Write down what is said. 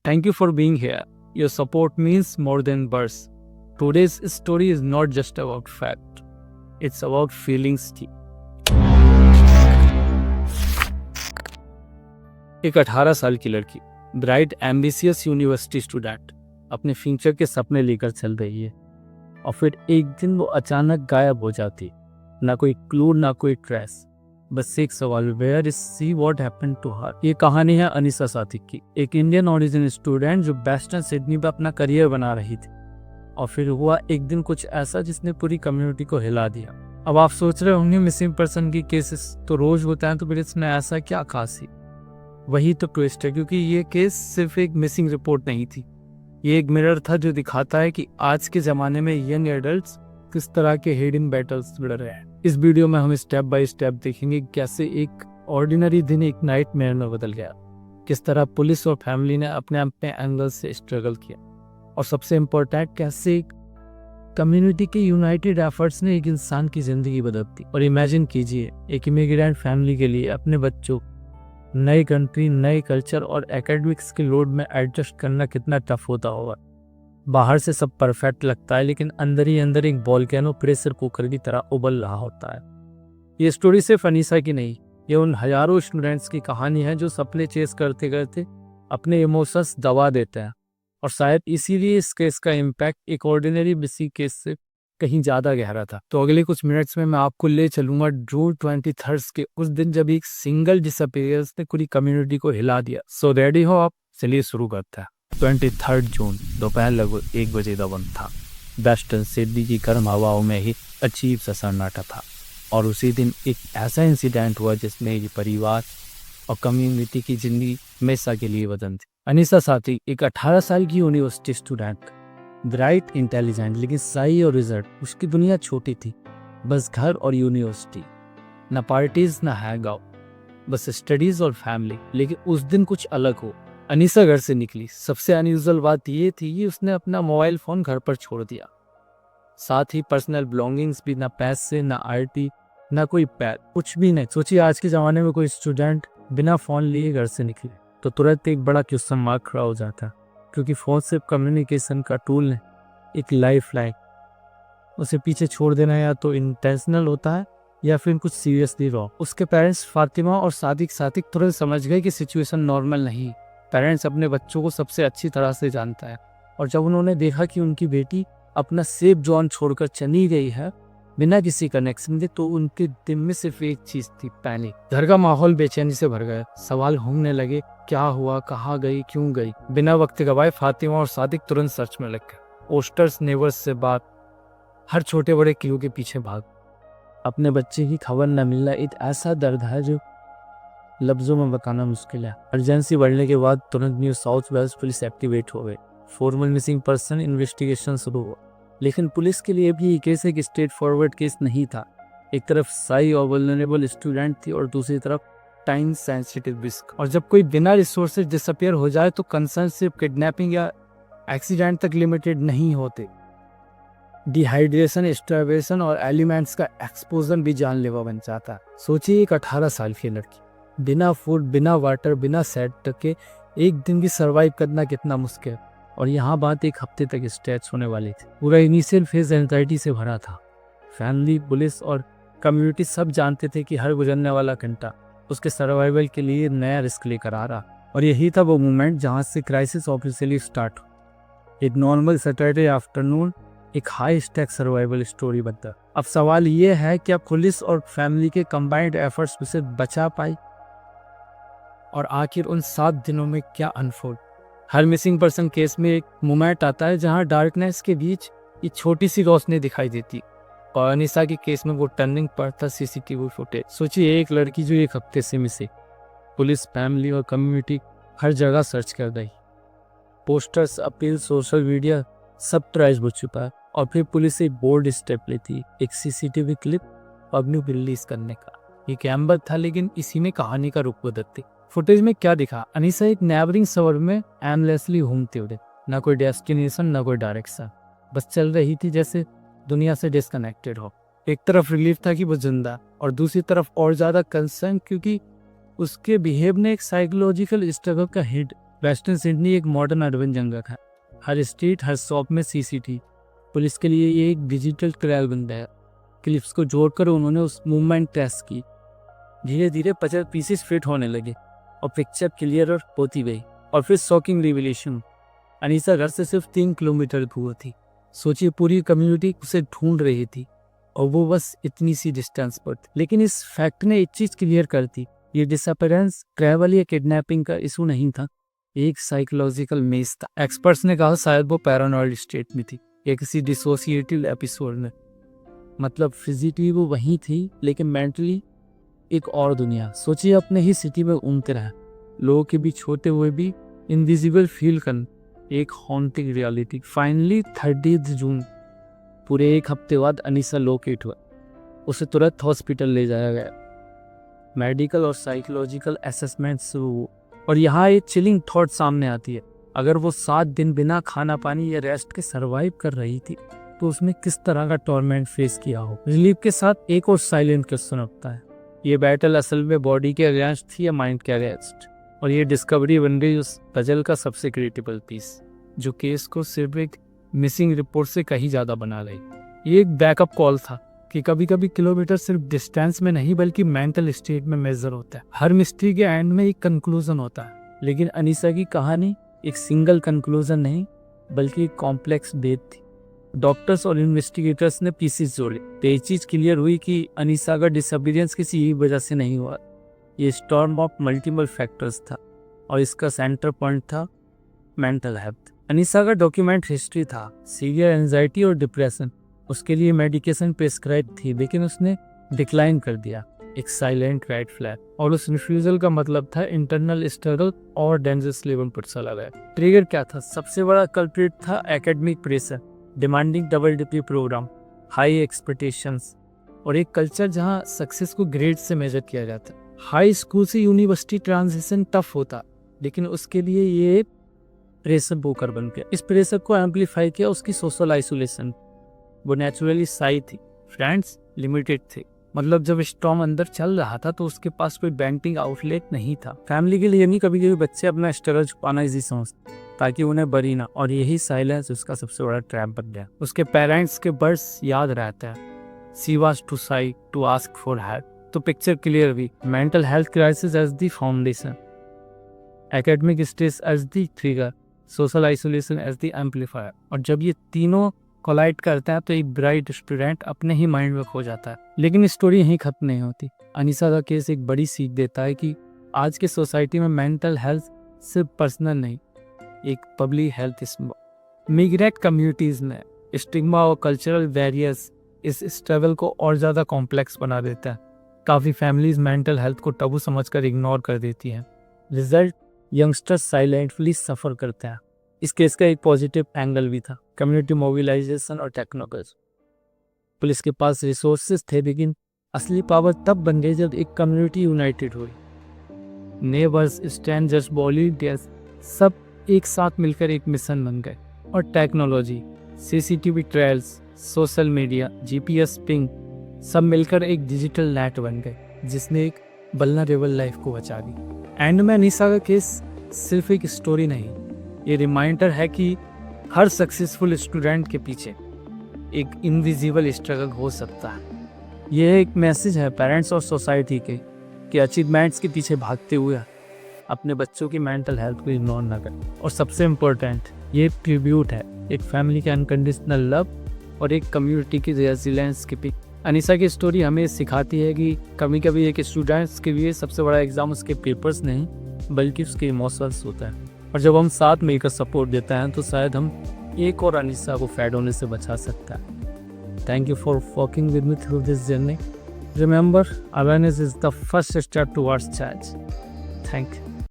Thank you for being here. Your support means more than words. Today's story is not just about fact, it's about feelings too. एक 18 साल की लड़की, bright ambitious university student, अपने future के सपने लेकर चल रही है और फिर एक दिन वो अचानक गायब हो जाती। ना कोई क्लू, ना कोई ट्रेस, बस एक सवाल, where is she, what happened to her. ये कहानी है अनीसा सादिक की, एक इंडियन ओरिजिन स्टूडेंट जो वेस्टर्न सिडनी में अपना करियर बना रही थी और फिर हुआ एक दिन कुछ ऐसा जिसने पूरी कम्युनिटी को हिला दिया। अब आप सोच रहे होंगे मिसिंग पर्सन की केसेस तो रोज होते हैं, तो फिर इसमें ऐसा क्या खास है? वही तो ट्विस्ट है, क्योंकि ये केस सिर्फ एक मिसिंग रिपोर्ट नहीं थी, ये एक मिरर था जो दिखाता है कि आज के ज़माने में यंग एडल्ट्स किस तरह के हिडन बैटल्स लड़ रहे हैं। इस वीडियो में हम स्टेप बाय स्टेप देखेंगे कैसे एक ऑर्डिनरी दिन एक नाइटमेयर में बदल गया, किस तरह पुलिस और फैमिली ने अपने अपने एंगल से स्ट्रगल किया और सबसे इम्पोर्टेंट कैसे एक कम्युनिटी के यूनाइटेड एफर्ट्स ने एक इंसान की ज़िंदगी बदल दी। और इमेजिन कीजिए, एक इमिग्रेंट फैमिली के लिए अपने बच्चों, नई कंट्री, नए कल्चर और एकेडमिक्स के लोड में एडजस्ट करना कितना टफ होता होगा। बाहर से सब परफेक्ट लगता है, लेकिन अंदर ही अंदर एक वोल्केनो प्रेशर कुकर की तरह उबल रहा होता है। ये स्टोरी सिर्फ अनीसा की नहीं, ये उन हजारों स्टूडेंट्स की कहानी है जो सपने चेस करते करते अपने इमोशंस दबा देते हैं। और शायद इसीलिए इस केस का इम्पैक्ट एक ऑर्डिनरी मिसिंग केस से कहीं ज़्यादा गहरा था। तो अगले कुछ मिनट्स में मैं आपको ले चलूंगा जून 23 के उस दिन जब एक सिंगल डिसअपीयरेंस ने पूरी कम्युनिटी को हिला दिया। सो रेडी हो आप? चलिए शुरू करते हैं। 23 जून दोपहर लगभग 1 बजे का वक्त था। वेस्टर्न सिडनी की गर्म हवाओं में ही अजीब सा सन्नाटा था और उसी दिन एक ऐसा इंसिडेंट हुआ जिसने ये परिवार और कम्युनिटी की जिंदगी हमेशा के लिए बदल दी। अनीसा सादिक एक 18 साल की यूनिवर्सिटी स्टूडेंट, ब्राइट, इंटेलिजेंट, लेकिन सही और रिजल्ट उसकी दुनिया छोटी थी, बस घर और यूनिवर्सिटी, ना पार्टीज ना हैंग आउट, बस स्टडीज और फैमिली। लेकिन उस दिन कुछ अलग हो। अनीसा घर से निकली, सबसे अनयूजुअल बात ये थी कि उसने अपना मोबाइल फोन घर पर छोड़ दिया, साथ ही पर्सनल बिलोंगिंग्स भी, ना पैसे, ना आईडी, ना कोई पैर, कुछ भी नहीं। सोचिए आज के ज़माने में कोई स्टूडेंट बिना फ़ोन लिए घर से निकले तो तुरंत एक बड़ा क्वेश्चन मार्क खड़ा हो जाता, क्योंकि फ़ोन सिर्फ कम्युनिकेशन का टूल नहीं, एक लाइफ लाइन। उसे पीछे छोड़ देना या तो इंटेंशनल होता है या फिर कुछ सीरियसली रॉन्ग। उसके पेरेंट्स फातिमा और सादिक तुरंत समझ गए कि सिचुएशन नॉर्मल नहीं। पेरेंट्स अपने बच्चों को सबसे अच्छी तरह से जानता है और जब उन्होंने देखा कि उनकी बेटी अपना सेफ जोन छोड़कर चली गई है बिना किसी कनेक्शन के, तो उनके दिल में सिर्फ एक चीज थी, पैनिक। घर का माहौल बेचैनी से भर गया, सवाल घूमने लगे, क्या हुआ, कहाँ गई, क्यों गई। बिना वक्त गवाए फातिमा और सादिक तुरंत सर्च में लग गए। पोस्टर्स, नेबर्स से बात, हर छोटे बड़े क्लू के पीछे भाग। अपने बच्चे की खबर न मिलना एक ऐसा दर्द है जो लफ्जों में बताना मुश्किल है। अर्जेंसी बढ़ने के बाद तुरंत New South Wales police activate हो गई। फॉर्मल मिसिंग पर्सन इन्वेस्टिगेशन शुरू हुआ, लेकिन पुलिस के लिए भी ये केस एक स्ट्रेट फॉरवर्ड केस नहीं था। एक तरफ साई और वल्नरेबल स्टूडेंट थी और दूसरी तरफ टाइम सेंसिटिव रिस्क। और जब कोई बिना रिसोर्सेज डिसअपियर हो जाए तो कंसर्न सिर्फ किडनैपिंग या एक्सीडेंट तक लिमिटेड नहीं होते। डिहाइड्रेशन, स्टार्वेशन और एलिमेंट्स का एक्सपोजर भी जानलेवा बन जाता है। सोचिए एक 18 साल की लड़की बिना फूड, बिना वाटर, बिना सेट के एक दिन की सर्वाइव करना कितना मुश्किल। और यहाँ बात एक हफ्ते तक स्ट्रेच होने वाली थी। पूरा इनिशियल फेज एंजाइटी से भरा था। फैमिली, पुलिस और कम्युनिटी सब जानते थे कि हर गुजरने वाला घंटा उसके सर्वाइवल के लिए नया रिस्क लेकर आ रहा। और यही था वो मोमेंट जहाँ से क्राइसिस ऑफिशियली स्टार्ट हो। एक नॉर्मल सैटरडे आफ्टरनून एक हाई स्टेक सर्वाइवल स्टोरी बनता। अब सवाल ये है, क्या पुलिस और फैमिली के कंबाइंड एफर्ट्स उसे बचा पाई? और आखिर उन 7 दिनों में क्या अनफोल्ड? हर मिसिंग पर्सन केस में एक मोमेंट आता है जहां डार्कनेस के बीच एक छोटी सी रोशनी दिखाई देती, और अनीसा के केस में वो टर्निंग पॉइंट था सीसीटीवी फुटेज। सोचिए एक लड़की जो एक हफ्ते से मिसे, पुलिस, फैमिली और कम्युनिटी हर जगह सर्च कर रही, पोस्टर्स, अपील, सोशल मीडिया सब ट्राइज हो चुका है, और फिर पुलिस एक बोल्ड स्टेप लेती, एक सीसीटीवी क्लिप पब्लिक रिलीज करने का। ये कैम्बर था, लेकिन इसी में कहानी का रुख बदलती। फुटेज में क्या दिखा? अनीसा एक नेबरिंग शहर में एमलेसली घूमते हुए, ना कोई डेस्टिनेशन, ना कोई डायरेक्शन, बस चल रही थी जैसे दुनिया से डिस्कनेक्टेड हो। एक तरफ रिलीफ था कि वो जिंदा, और दूसरी तरफ और ज्यादा कंसर्न, क्योंकि उसके बिहेव ने एक साइकोलॉजिकल स्ट्रगल का हिंट वेस्टर्न सिडनी एक मॉडर्न अर्बन जंगल है। हर स्ट्रीट, हर शॉप में सीसीटीवी। पुलिस के लिए ये एक डिजिटल ट्रायल बन गया। क्लिप्स को जोड़कर उन्होंने उस मूवमेंट टेस्ट की। धीरे धीरे पजल पीसेस फिट होने लगे और पिक्चर क्लियर और होती गई। और फिर शॉकिंग रिविलेशन, अनीसा घर से सिर्फ 3 किलोमीटर दूर थी। सोचिए, पूरी कम्युनिटी उसे ढूंढ रही थी और वो बस इतनी सी डिस्टेंस पर थी। लेकिन इस फैक्ट ने एक चीज क्लियर कर दी, ये डिसअपीयरेंस ट्रैवल या किडनैपिंग का इशू नहीं था, एक साइकोलॉजिकल मेज था। एक्सपर्ट्स ने कहा शायद वो पैरानॉइड स्टेट में थी या किसी डिसोसिएटिव एपिसोड में। मतलब फिजिकली वो वहीं थी लेकिन मेंटली एक और दुनिया। सोचिए, अपने ही सिटी में घूमते रहे, लोगों के बीच होते हुए भी इनविजिबल फील कर, एक हॉन्टिंग रियलिटी। फाइनली 30 जून, पूरे एक हफ्ते बाद अनीसा लोकेट हुआ। उसे तुरंत हॉस्पिटल ले जाया गया। मेडिकल और साइकोलॉजिकल असेसमेंट शुरू हुआ। और यहाँ एक चिलिंग थॉट सामने आती है, अगर वो 7 दिन बिना खाना पानी या रेस्ट के सरवाइव कर रही थी तो उसने किस तरह का टॉर्मेंट फेस किया हो। रिलीफ के साथ एक और साइलेंट क्वेश्चन उठता है, ये बैटल असल में बॉडी के अगेंस्ट थी या माइंड के अगेंस्ट। और ये डिस्कवरी बन गई उस पजल का सबसे क्रिटिकल पीस, जो केस को सिर्फ एक मिसिंग रिपोर्ट से कहीं ज़्यादा बना रही। ये एक बैकअप कॉल था कि कभी कभी किलोमीटर सिर्फ डिस्टेंस में नहीं बल्कि मेंटल स्टेट में मेजर होता है। हर मिस्ट्री के एंड में एक कंक्लूजन होता है, लेकिन अनीसा की कहानी एक सिंगल कंक्लूजन नहीं बल्कि एक कॉम्प्लेक्स डेट थी। डॉक्टर्स और इन्वेस्टिगेटर्स ने पीसेस जोड़े तो ये चीज़ क्लियर हुई कि अनीसा का डिसअपीयरेंस किसी वजह से नहीं हुआ, ये स्टॉर्म ऑफ मल्टीपल फैक्टर्स था और इसका सेंटर पॉइंट था मेंटल हेल्थ। अनीसा का डॉक्यूमेंट हिस्ट्री था सीवियर एंजाइटी और डिप्रेशन। उसके लिए मेडिकेशन प्रिस्क्राइब थी लेकिन उसने डिक्लाइन कर दिया, एक साइलेंट रेड फ्लैग। और उस रिफ्यूजल का मतलब था इंटरनल स्ट्रगल और डेंजरस लेवल पर चला गया। ट्रिगर क्या था? सबसे बड़ा कल्प्रिट था academic pressure, demanding double degree program, high expectations और एक कल्चर जहां सक्सेस को ग्रेड से मेजर किया जाता। हाई स्कूल से यूनिवर्सिटी ट्रांजिशन टफ होता, लेकिन उसके लिए ये प्रेशर बोकर बन गया। इस प्रेशर को एम्पलीफाई किया उसकी सोशल आइसोलेशन। वो नेचुरली साई थी, फ्रेंड्स लिमिटेड थे। मतलब जब स्टॉर्म अंदर चल रहा था तो उसके पास कोई बैंकिंग आउटलेट नहीं था। फैमिली के लिए नहीं, कभी कभी बच्चे अपना स्ट्रगल छुपाना इजी समझते ताकि उन्हें बरी ना, और यही साइलेंस उसका सबसे बड़ा ट्रैप बन गया। उसके पेरेंट्स के वर्ड्स याद रहता है, she was too shy to ask for help. तो पिक्चर क्लियर हुई, mental health crisis as the foundation, academic stress as the trigger, social isolation as the amplifier. और जब ये तीनों कोलाइड करता है तो एक ब्राइट स्टूडेंट अपने ही माइंड में खो जाता है। लेकिन स्टोरी यहीं खत्म नहीं होती। अनीसा का केस एक बड़ी सीख देता है कि आज के सोसाइटी में मेंटल हेल्थ सिर्फ पर्सनल नहीं, एक पब्लिक हेल्थ मिग्रेट कम्युनिटीज में स्टिग्मा और कल्चरल बैरियर्स इस स्ट्रगल को और ज़्यादा कॉम्प्लेक्स बना देता है। काफ़ी फैमिलीज मेंटल हेल्थ को टबू समझकर इग्नोर कर देती हैं। रिजल्ट, यंगस्टर्स साइलेंटली सफ़र करते हैं। इस केस का एक पॉजिटिव एंगल भी था, कम्युनिटी मोबिलाइजेशन और टेक्नोलॉजी। पुलिस के पास रिसोर्सेज थे लेकिन असली पावर तब बन गई जब एक कम्युनिटी यूनाइटेड हुई। नेबर्स, स्ट्रेंजर्स, वॉलंटियर्स सब एक साथ मिलकर एक मिशन बन गए। और technology, CCTV trials, social media, GPS ping सब मिलकर एक डिजिटल नेट बन गए जिसने एक वल्नरेबल लाइफ को बचा दी। एंड में अनीसा का केस सिर्फ एक स्टोरी नहीं, ये रिमाइंडर है कि हर सक्सेसफुल स्टूडेंट के पीछे एक इनविजिबल स्ट्रगल हो सकता है। यह एक मैसेज है पेरेंट्स और सोसाइटी के कि अचीवमेंट्स के पीछे भागते हुए अपने बच्चों की मेंटल हेल्थ को इग्नोर ना करें। और सबसे इम्पोर्टेंट, ये ट्रिब्यूट है एक फैमिली के अनकंडीशनल लव और एक कम्युनिटी की रेजिलेंस के पीछे। अनीसा की स्टोरी हमें सिखाती है कि कभी कभी एक स्टूडेंट्स के लिए सबसे बड़ा एग्जाम उसके पेपर्स नहीं बल्कि उसके इमोशंस होता है। और जब हम साथ मिलकर सपोर्ट देते हैं तो शायद हम एक और अनीसा को फैड होने से बचा सकता है। Thank you for walking with me through this journey. Remember, awareness is the first step towards change. Thank you.